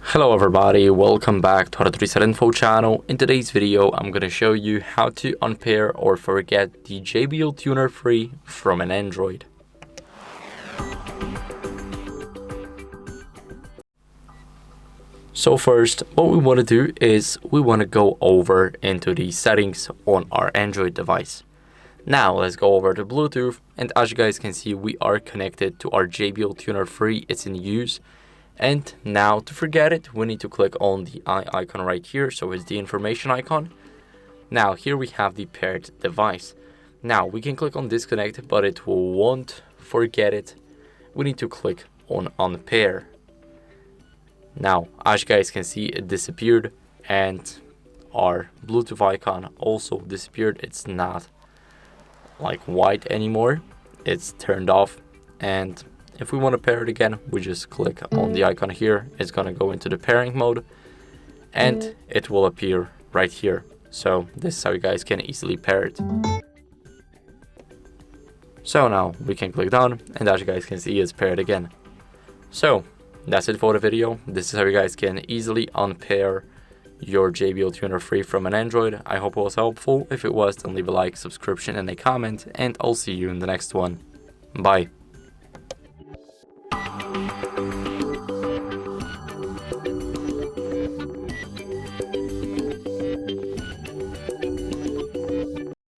Hello everybody, welcome back to HardReset.Info channel. In today's video, I'm going to show you how to unpair or forget the JBL Tuner free from an Android. So first, what we want to do is we want to go over into the settings on our Android device. Now let's go over to Bluetooth, and as you guys can see, we are connected to our JBL Tuner free. It's in use. And now to forget it, we need to click on the eye icon right here, so it's the information icon. Now here we have the paired device. Now we can click on disconnect, but it won't forget it. We need to click on unpair. Now as you guys can see, it disappeared and our Bluetooth icon also disappeared. It's not like white anymore, it's turned off. And if we want to pair it again, we just click on the icon here. It's going to go into the pairing mode and it will appear right here. So this is how you guys can easily pair it. So now we can click done, and as you guys can see, it's paired again. So that's it for the video. This is how you guys can easily unpair your JBL Tuner free from an Android. I hope it was helpful. If it was, then leave a like, subscription, and a comment, and I'll see you in the next one. Bye.